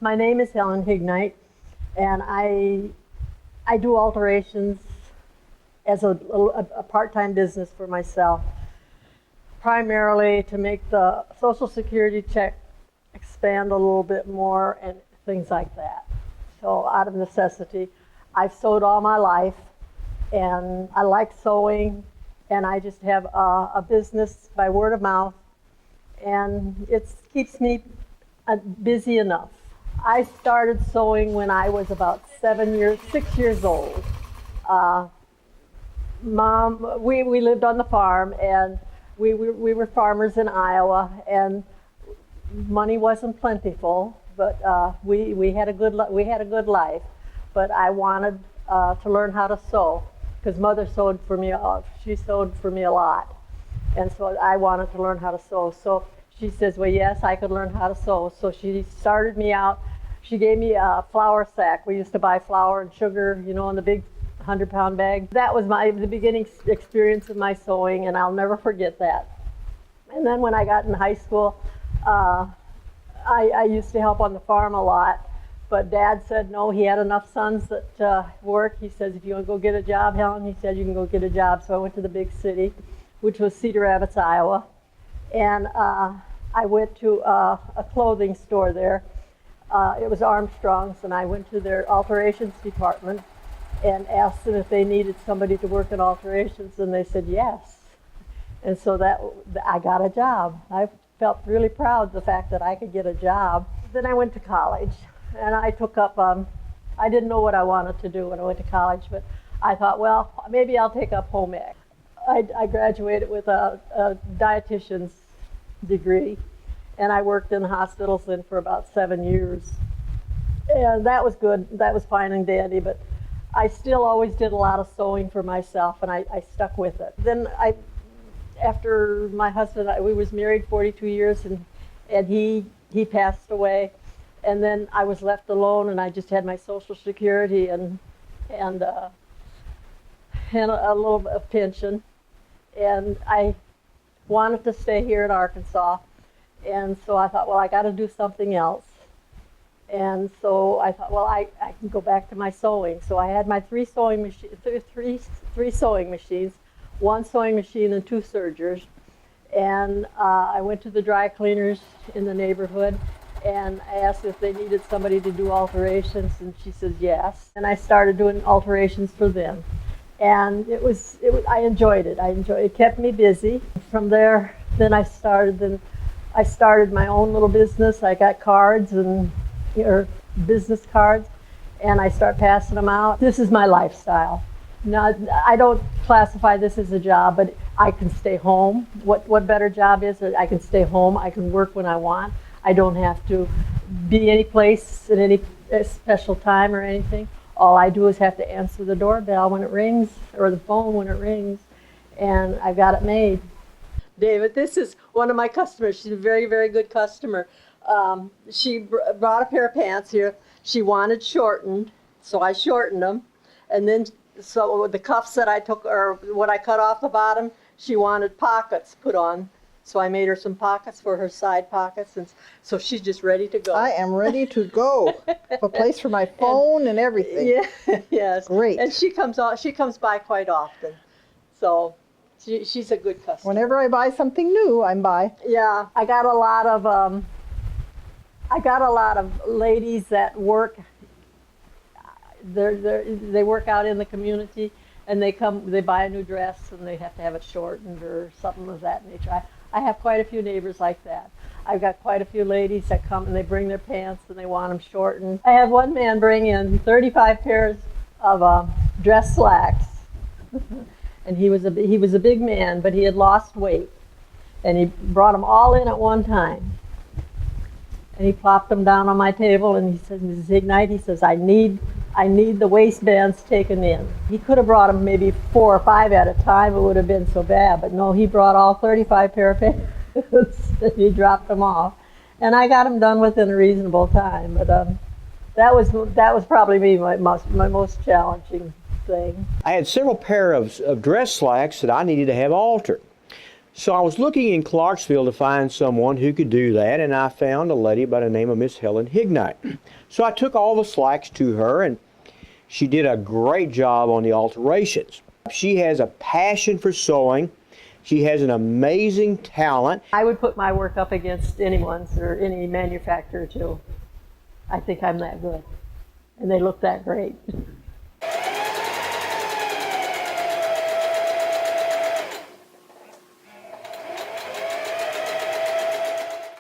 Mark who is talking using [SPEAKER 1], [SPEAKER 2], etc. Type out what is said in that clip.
[SPEAKER 1] My name is Helen Hignite, and I do alterations as a part-time business for myself, primarily to make the Social Security check expand a little bit more and things like that. So out of necessity, I've sewed all my life, and I like sewing, and I just have a business by word of mouth, and it keeps me busy enough. I started sewing when I was about 6 years old. Mom, we lived on the farm, and we were farmers in Iowa, and money wasn't plentiful, but we had a good life. But I wanted to learn how to sew because Mother sewed for me. She sewed for me a lot, and so I wanted to learn how to sew. So she says, well, yes, I could learn how to sew. So she started me out. She gave me a flour sack. We used to buy flour and sugar, in the big 100-pound bag. That was the beginning experience of my sewing, and I'll never forget that. And then when I got in high school, I used to help on the farm a lot. But Dad said no, he had enough sons that work. He says, if you want to go get a job, Helen, he said, you can go get a job. So I went to the big city, which was Cedar Rapids, Iowa. And I went to a clothing store there. It was Armstrong's, and I went to their alterations department and asked them if they needed somebody to work in alterations, and they said yes. And so I got a job. I felt really proud of the fact that I could get a job. Then I went to college. And I took up, I didn't know what I wanted to do when I went to college, but I thought, well, maybe I'll take up home ec. I graduated with a dietitian's degree, and I worked in hospitals then for about 7 years. And that was good, that was fine and dandy, but I still always did a lot of sewing for myself, and I stuck with it. Then after my husband, we was married 42 years, and he passed away. And then I was left alone, and I just had my Social Security and a little bit of pension. And I wanted to stay here in Arkansas. And so I thought, well, I got to do something else. And so I thought, well, I can go back to my sewing. So I had my three sewing machines, one sewing machine and two sergers. And I went to the dry cleaners in the neighborhood, and I asked if they needed somebody to do alterations, and she said yes. And I started doing alterations for them. And I enjoyed it. It kept me busy. From there, then I started my own little business. I got cards or business cards, and I start passing them out. This is my lifestyle. Now, I don't classify this as a job, but I can stay home. What better job is it? I can stay home. I can work when I want. I don't have to be any place at any special time or anything. All I do is have to answer the doorbell when it rings, or the phone when it rings, and I've got it made. David, this is one of my customers. She's a very, very good customer. She brought a pair of pants here. She wanted shortened, so I shortened them. And then, so the cuffs that I took, or what I cut off the bottom, she wanted pockets put on. So I made her some pockets for her side pockets, and so she's just ready to go.
[SPEAKER 2] I am ready to go. A place for my phone and everything.
[SPEAKER 1] Yeah, yes.
[SPEAKER 2] Great.
[SPEAKER 1] And she comes by quite often, so she's a good customer.
[SPEAKER 2] Whenever I buy something new, I'm by.
[SPEAKER 1] Yeah, I got a lot of ladies that work. They work out in the community, and they buy a new dress, and they have to have it shortened or something of that nature. I have quite a few neighbors like that. I've got quite a few ladies that come and they bring their pants and they want them shortened. I had one man bring in 35 pairs of dress slacks, and he was a big man, but he had lost weight, and he brought them all in at one time, and he plopped them down on my table, and he said, Mrs. Hignite, he says, I need the waistbands taken in. He could have brought them maybe 4 or 5 at a time. It would have been so bad. But no, he brought all 35 pair of pants, and he dropped them off. And I got them done within a reasonable time. But that was probably my most challenging thing.
[SPEAKER 3] I had several pair of dress slacks that I needed to have altered. So I was looking in Clarksville to find someone who could do that, and I found a lady by the name of Miss Helen Hignite. So I took all the slacks to her, and she did a great job on the alterations. She has a passion for sewing. She has an amazing talent.
[SPEAKER 1] I would put my work up against anyone's or any manufacturer too. I think I'm that good. And they look that great.